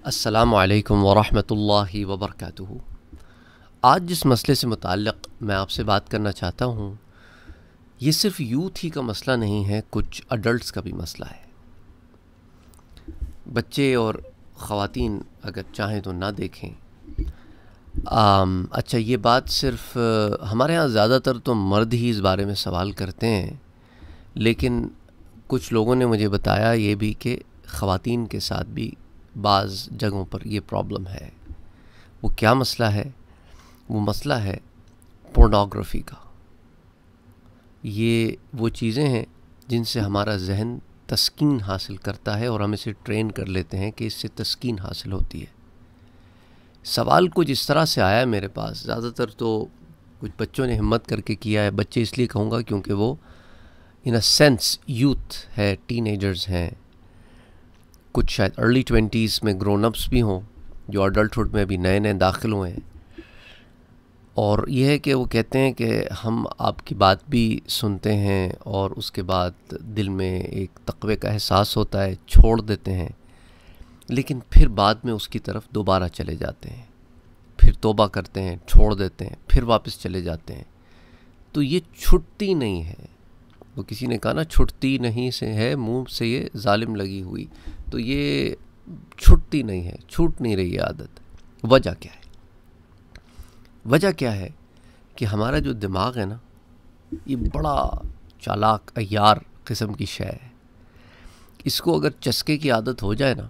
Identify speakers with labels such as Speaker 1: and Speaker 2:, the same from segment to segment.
Speaker 1: السلام علیکم ورحمۃ اللہ وبرکاتہ۔ آج جس مسئلے سے متعلق میں آپ سے بات کرنا چاہتا ہوں، یہ صرف یوتھ ہی کا مسئلہ نہیں ہے، کچھ اڈلٹس کا بھی مسئلہ ہے۔ بچے اور خواتین اگر چاہیں تو نہ دیکھیں۔ اچھا، یہ بات صرف ہمارے ہاں زیادہ تر تو مرد ہی اس بارے میں سوال کرتے ہیں، لیکن کچھ لوگوں نے مجھے بتایا یہ بھی کہ خواتین کے ساتھ بھی بعض جگہوں پر یہ پرابلم ہے۔ وہ کیا مسئلہ ہے؟ وہ مسئلہ ہے پورنوگرافی کا۔ یہ وہ چیزیں ہیں جن سے ہمارا ذہن تسکین حاصل کرتا ہے اور ہم اسے ٹرین کر لیتے ہیں کہ اس سے تسکین حاصل ہوتی ہے۔ سوال کچھ اس طرح سے آیا ہے میرے پاس، زیادہ تر تو کچھ بچوں نے ہمت کر کے کیا ہے۔ بچے اس لیے کہوں گا کیونکہ وہ ان اے سینس یوتھ ہے، ٹین ایجرز ہیں، کچھ شاید ارلی 20s میں گرون اپس بھی ہوں جو اڈلٹہڈ میں ابھی نئے نئے داخل ہوئے ہیں۔ اور یہ ہے کہ وہ کہتے ہیں کہ ہم آپ کی بات بھی سنتے ہیں اور اس کے بعد دل میں ایک تقوی کا احساس ہوتا ہے، چھوڑ دیتے ہیں، لیکن پھر بعد میں اس کی طرف دوبارہ چلے جاتے ہیں، پھر توبہ کرتے ہیں، چھوڑ دیتے ہیں، پھر واپس چلے جاتے ہیں۔ تو یہ چھٹتی نہیں ہے۔ وہ کسی نے کہا نا، چھٹتی نہیں سے ہے منہ سے یہ ظالم لگی ہوئی۔ تو یہ چھٹتی نہیں ہے، چھوٹ نہیں رہی ہے عادت۔ وجہ کیا ہے؟ وجہ کیا ہے کہ ہمارا جو دماغ ہے نا، یہ بڑا چالاک عیار قسم کی شے ہے۔ اس کو اگر چسکے کی عادت ہو جائے نا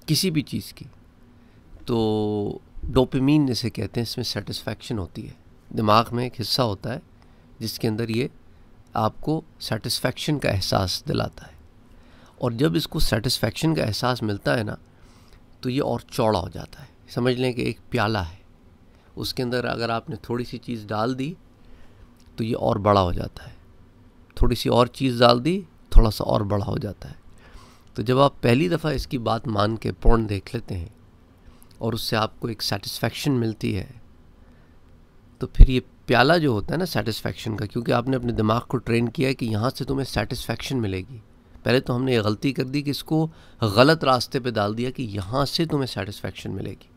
Speaker 1: کسی بھی چیز کی، تو ڈوپامین جسے کہتے ہیں، اس میں سیٹسفیکشن ہوتی ہے۔ دماغ میں ایک حصہ ہوتا ہے جس کے اندر یہ آپ کو سیٹسفیکشن کا احساس دلاتا ہے، اور جب اس کو سیٹسفیکشن کا احساس ملتا ہے نا تو یہ اور چوڑا ہو جاتا ہے۔ سمجھ لیں کہ ایک پیالہ ہے، اس کے اندر اگر آپ نے تھوڑی سی چیز ڈال دی تو یہ اور بڑا ہو جاتا ہے، تھوڑی سی اور چیز ڈال دی تھوڑا سا اور بڑا ہو جاتا ہے۔ تو جب آپ پہلی دفعہ اس کی بات مان کے پورن دیکھ لیتے ہیں اور اس سے آپ کو ایک سیٹسفیکشن ملتی ہے، تو پھر یہ پیالہ جو ہوتا ہے نا سیٹسفیکشن کا، کیونکہ آپ نے اپنے دماغ کو ٹرین کیا ہے کہ یہاں سے تمہیں سیٹسفیکشن ملے گی۔ پہلے تو ہم نے یہ غلطی کر دی کہ اس کو غلط راستے پہ ڈال دیا کہ یہاں سے تمہیں سیٹسفیکشن ملے گی۔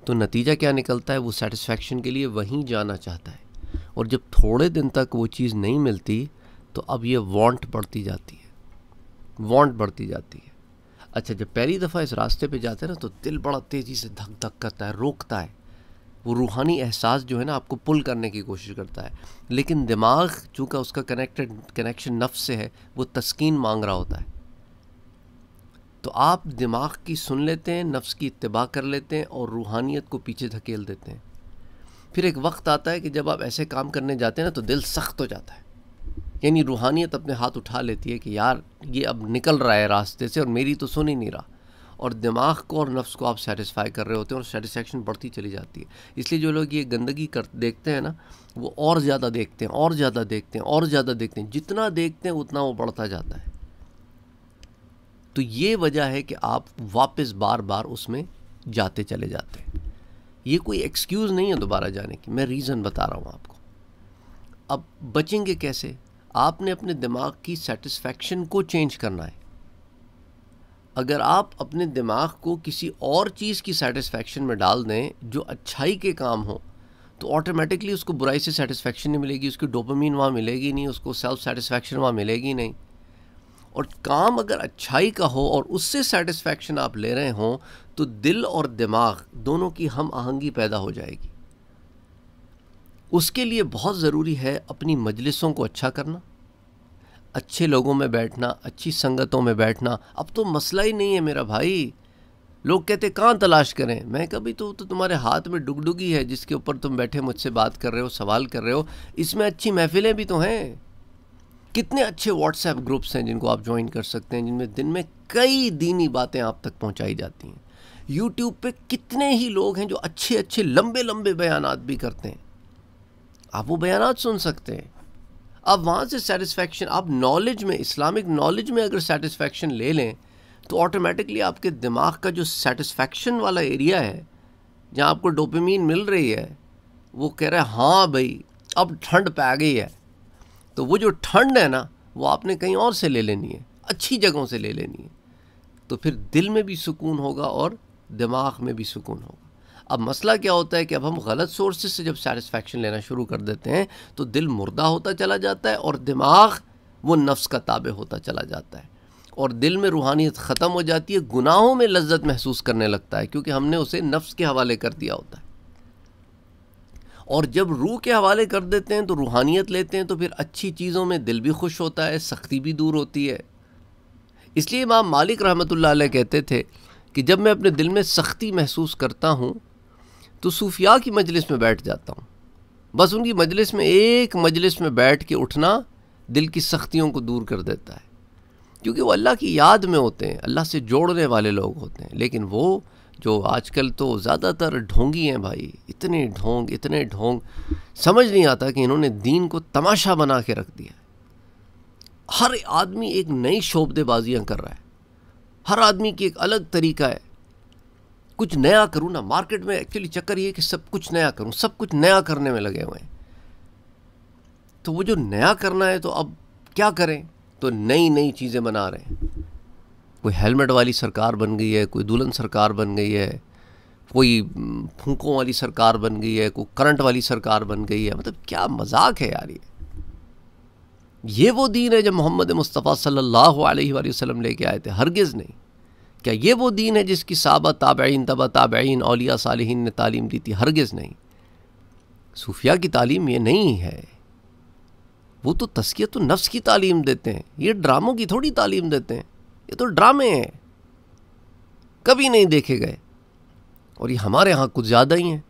Speaker 1: تو نتیجہ کیا نکلتا ہے؟ وہ سیٹسفیکشن کے لیے وہیں جانا چاہتا ہے، اور جب تھوڑے دن تک وہ چیز نہیں ملتی تو اب یہ وانٹ بڑھتی جاتی ہے، وانٹ بڑھتی جاتی ہے۔ اچھا، جب پہلی دفعہ اس راستے پہ جاتے ہیں نا تو دل بڑا تیزی سے دھک دھک کرتا ہے، روکتا ہے۔ وہ روحانی احساس جو ہے نا آپ کو پل کرنے کی کوشش کرتا ہے، لیکن دماغ چونکہ اس کا کنیکشن نفس سے ہے، وہ تسکین مانگ رہا ہوتا ہے۔ تو آپ دماغ کی سن لیتے ہیں، نفس کی اتباع کر لیتے ہیں اور روحانیت کو پیچھے دھکیل دیتے ہیں۔ پھر ایک وقت آتا ہے کہ جب آپ ایسے کام کرنے جاتے ہیں نا تو دل سخت ہو جاتا ہے، یعنی روحانیت اپنے ہاتھ اٹھا لیتی ہے کہ یار یہ اب نکل رہا ہے راستے سے اور میری تو سن ہی نہیں رہا، اور دماغ کو اور نفس کو آپ سیٹسفائی کر رہے ہوتے ہیں اور سیٹسفیکشن بڑھتی چلی جاتی ہے۔ اس لیے جو لوگ یہ گندگی دیکھتے ہیں نا، وہ اور زیادہ دیکھتے ہیں، اور زیادہ دیکھتے ہیں، اور زیادہ دیکھتے ہیں، جتنا دیکھتے ہیں اتنا وہ بڑھتا جاتا ہے۔ تو یہ وجہ ہے کہ آپ واپس بار بار اس میں جاتے چلے جاتے ہیں۔ یہ کوئی ایکسکیوز نہیں ہے دوبارہ جانے کی، میں ریزن بتا رہا ہوں آپ کو۔ اب بچیں گے کیسے؟ آپ نے اپنے دماغ کی سیٹسفیکشن کو چینج کرنا ہے۔ اگر آپ اپنے دماغ کو کسی اور چیز کی سیٹسفیکشن میں ڈال دیں جو اچھائی کے کام ہو، تو آٹومیٹکلی اس کو برائی سے سیٹسفیکشن نہیں ملے گی، اس کی ڈوپامین وہاں ملے گی نہیں، اس کو سیلف سیٹسفیکشن وہاں ملے گی نہیں۔ اور کام اگر اچھائی کا ہو اور اس سے سیٹسفیکشن آپ لے رہے ہوں تو دل اور دماغ دونوں کی ہم آہنگی پیدا ہو جائے گی۔ اس کے لیے بہت ضروری ہے اپنی مجلسوں کو اچھا کرنا، اچھے لوگوں میں بیٹھنا، اچھی سنگتوں میں بیٹھنا۔ اب تو مسئلہ ہی نہیں ہے میرا بھائی۔ لوگ کہتے کہاں تلاش کریں؟ میں کبھی تو تمہارے ہاتھ میں ڈگڈگی ہے جس کے اوپر تم بیٹھے مجھ سے بات کر رہے ہو، سوال کر رہے ہو۔ اس میں اچھی محفلیں بھی تو ہیں۔ کتنے اچھے واٹس ایپ گروپس ہیں جن کو آپ جوائن کر سکتے ہیں، جن میں دن میں کئی دینی باتیں آپ تک پہنچائی جاتی ہیں۔ یوٹیوب پہ کتنے ہی لوگ ہیں جو اچھے اچھے لمبے لمبے بیانات بھی کرتے ہیں، آپ وہ بیانات سن سکتے ہیں۔ آپ وہاں سے سیٹسفیکشن، آپ نالج میں، اسلامک نالج میں اگر سیٹسفیکشن لے لیں تو آٹومیٹکلی آپ کے دماغ کا جو سیٹسفیکشن والا ایریا ہے جہاں آپ کو ڈوپامین مل رہی ہے، وہ کہہ رہا ہے ہاں بھائی اب ٹھنڈ پہ آ گئی ہے۔ تو وہ جو ٹھنڈ ہے نا، وہ آپ نے کہیں اور سے لے لینی ہے، اچھی جگہوں سے لے لینی ہے۔ تو پھر دل میں بھی سکون ہوگا اور دماغ میں بھی سکون ہوگا۔ اب مسئلہ کیا ہوتا ہے کہ اب ہم غلط سورسز سے جب سیٹسفیکشن لینا شروع کر دیتے ہیں تو دل مردہ ہوتا چلا جاتا ہے اور دماغ وہ نفس کا تابع ہوتا چلا جاتا ہے، اور دل میں روحانیت ختم ہو جاتی ہے، گناہوں میں لذت محسوس کرنے لگتا ہے کیونکہ ہم نے اسے نفس کے حوالے کر دیا ہوتا ہے۔ اور جب روح کے حوالے کر دیتے ہیں تو روحانیت لیتے ہیں تو پھر اچھی چیزوں میں دل بھی خوش ہوتا ہے، سختی بھی دور ہوتی ہے۔ اس لیے امام مالک رحمۃ اللہ علیہ کہتے تھے کہ جب میں اپنے دل میں سختی محسوس کرتا ہوں تو صوفیاء کی مجلس میں بیٹھ جاتا ہوں، بس ان کی مجلس میں ایک مجلس میں بیٹھ کے اٹھنا دل کی سختیوں کو دور کر دیتا ہے، کیونکہ وہ اللہ کی یاد میں ہوتے ہیں، اللہ سے جوڑنے والے لوگ ہوتے ہیں۔ لیکن وہ جو آج کل تو زیادہ تر ڈھونگی ہیں بھائی، اتنے ڈھونگ، سمجھ نہیں آتا کہ انہوں نے دین کو تماشا بنا کے رکھ دیا۔ ہر آدمی ایک نئی شعبدے بازیاں کر رہا ہے، ہر آدمی کی ایک الگ طریقہ ہے، کچھ نیا کروں نا۔ مارکیٹ میں ایکچولی چکر یہ کہ سب کچھ نیا کروں، سب کچھ نیا کرنے میں لگے ہوئے ہیں۔ تو وہ جو نیا کرنا ہے تو اب کیا کریں؟ تو نئی چیزیں بنا رہے ہیں۔ کوئی ہیلمٹ والی سرکار بن گئی ہے، کوئی دلہن سرکار بن گئی ہے، کوئی پھونکوں والی سرکار بن گئی ہے، کوئی کرنٹ والی سرکار بن گئی ہے۔ مطلب کیا مذاق ہے یار! یہ وہ دین ہے جو محمد مصطفیٰ صلی اللہ علیہ وآلہ وسلم لے کے آئے تھے؟ ہرگز نہیں۔ کیا یہ وہ دین ہے جس کی صحابہ، تابعین، تبع تابعین، اولیاء صالحین نے تعلیم دی تھی؟ ہرگز نہیں۔ صوفیاء کی تعلیم یہ نہیں ہے، وہ تو تزکیۃ النفس کی تعلیم دیتے ہیں، یہ ڈراموں کی تھوڑی تعلیم دیتے ہیں، یہ تو ڈرامے ہیں، کبھی نہیں دیکھے گئے، اور یہ ہمارے ہاں کچھ زیادہ ہی ہیں۔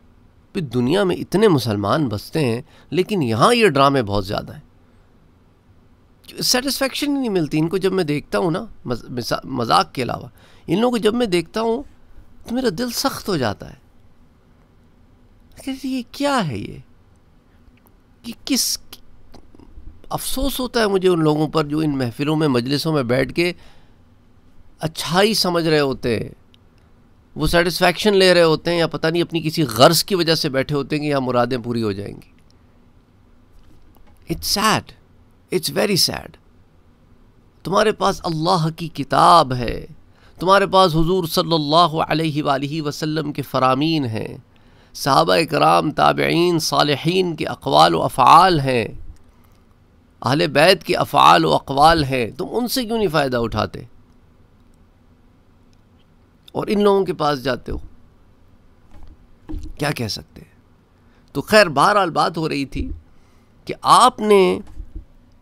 Speaker 1: پھر دنیا میں اتنے مسلمان بستے ہیں لیکن یہاں یہ ڈرامے بہت زیادہ ہیں، سیٹسفیکشن ہی نہیں ملتی ان کو۔ جب میں دیکھتا ہوں نا، مذاق کے علاوہ ان لوگوں کو جب میں دیکھتا ہوں تو میرا دل سخت ہو جاتا ہے کہ یہ کیا ہے، یہ کس افسوس ہوتا ہے مجھے ان لوگوں پر جو ان محفلوں میں، مجلسوں میں بیٹھ کے اچھائی سمجھ رہے ہوتے ہیں، وہ سیٹسفیکشن لے رہے ہوتے ہیں، یا پتہ نہیں اپنی کسی غرض کی وجہ سے بیٹھے ہوتے ہیں کہ یہاں مرادیں پوری ہو جائیں گی۔ It's sad, it's very sad. تمہارے پاس اللہ کی کتاب ہے، تمہارے پاس حضور صلی اللہ علیہ وآلہ وسلم کے فرامین ہیں، صحابہ کرام، تابعین، صالحین کے اقوال و افعال ہیں، اہل بیت کے افعال و اقوال ہیں، تم ان سے کیوں نہیں فائدہ اٹھاتے اور ان لوگوں کے پاس جاتے ہو؟ کیا کہہ سکتے ہیں؟ تو خیر بہرحال بات ہو رہی تھی کہ آپ نے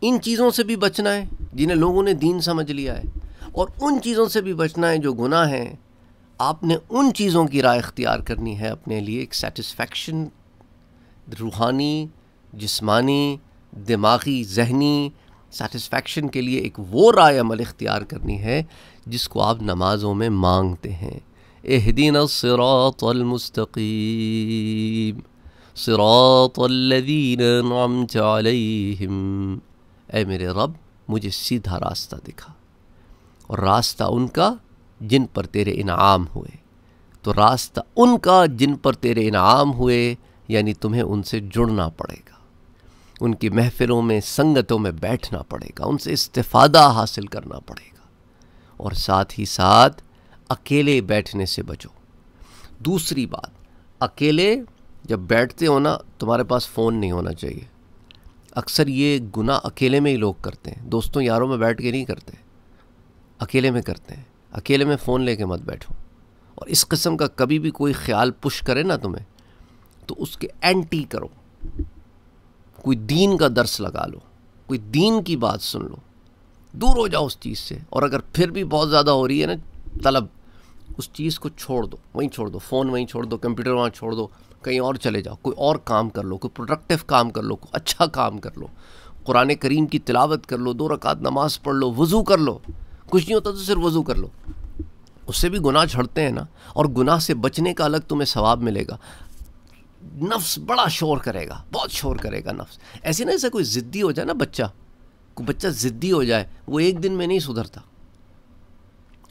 Speaker 1: ان چیزوں سے بھی بچنا ہے جنہیں لوگوں نے دین سمجھ لیا ہے، اور ان چیزوں سے بھی بچنا ہے جو گناہ ہیں۔ آپ نے ان چیزوں کی راہ اختیار کرنی ہے اپنے لیے، ایک سیٹسفیکشن، روحانی، جسمانی، دماغی، ذہنی سیٹسفیکشن کے لیے ایک وہ رائے عمل اختیار کرنی ہے جس کو آپ نمازوں میں مانگتے ہیں۔ اہدنا الصراط المستقیم صراط الذین انعمت علیہم، اے میرے رب مجھے سیدھا راستہ دکھا، اور راستہ ان کا جن پر تیرے انعام ہوئے۔ تو راستہ ان کا جن پر تیرے انعام ہوئے، یعنی تمہیں ان سے جڑنا پڑے گا، ان کی محفلوں میں، سنگتوں میں بیٹھنا پڑے گا، ان سے استفادہ حاصل کرنا پڑے گا، اور ساتھ ہی ساتھ اکیلے بیٹھنے سے بچو۔ دوسری بات، اکیلے جب بیٹھتے ہو نا، تمہارے پاس فون نہیں ہونا چاہیے۔ اکثر یہ گناہ اکیلے میں ہی لوگ کرتے ہیں، دوستوں یاروں میں بیٹھ کے نہیں کرتے، اکیلے میں کرتے ہیں۔ اکیلے میں فون لے کے مت بیٹھو، اور اس قسم کا کبھی بھی کوئی خیال پش کرے نا تمہیں تو اس کے اینٹی کرو، کوئی دین کا درس لگا لو، کوئی دین کی بات سن لو، دور ہو جاؤ اس چیز سے۔ اور اگر پھر بھی بہت زیادہ ہو رہی ہے نا طلب، اس چیز کو چھوڑ دو، وہیں چھوڑ دو، فون وہیں چھوڑ دو، کمپیوٹر وہاں چھوڑ دو، کہیں اور چلے جاؤ، کوئی اور کام کر لو، کوئی پروڈکٹیو کام کر لو، کوئی اچھا کام کر لو، قرآن کریم کی تلاوت کر لو، 2 رکعت نماز پڑھ لو، وضو کر لو، کچھ نہیں ہوتا تو صرف وضو کر لو، اس سے بھی گناہ جھڑتے ہیں نا، اور گناہ سے بچنے کا الگ تمہیں ثواب ملے گا۔ نفس بڑا شور کرے گا، بہت شور کرے گا نفس، ایسے نا ایسے کوئی ضدی ہو جائے نا کوئی بچہ ضدی ہو جائے، وہ ایک دن میں نہیں سدھرتا،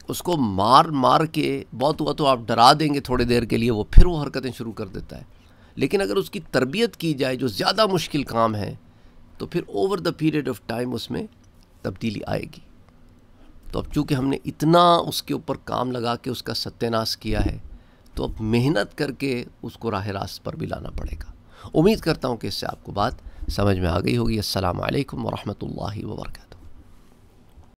Speaker 1: اس کو مار کے بہت ہوا تو آپ ڈرا دیں گے تھوڑی دیر کے لیے، وہ پھر وہ حرکتیں شروع کر دیتا ہے۔ لیکن اگر اس کی تربیت کی جائے، جو زیادہ مشکل کام ہے، تو پھر over the period of time اس میں تبدیلی آئے گی۔ تو اب چونکہ ہم نے اتنا اس کے اوپر کام لگا کے اس کا ستیہ ناش کیا ہے، تو اب محنت کر کے اس کو راہ راست پر بھی لانا پڑے گا۔ امید کرتا ہوں کہ اس سے آپ کو بات سمجھ میں آ گئی ہوگی۔ السلام علیکم ورحمۃ اللہ وبرکاتہ۔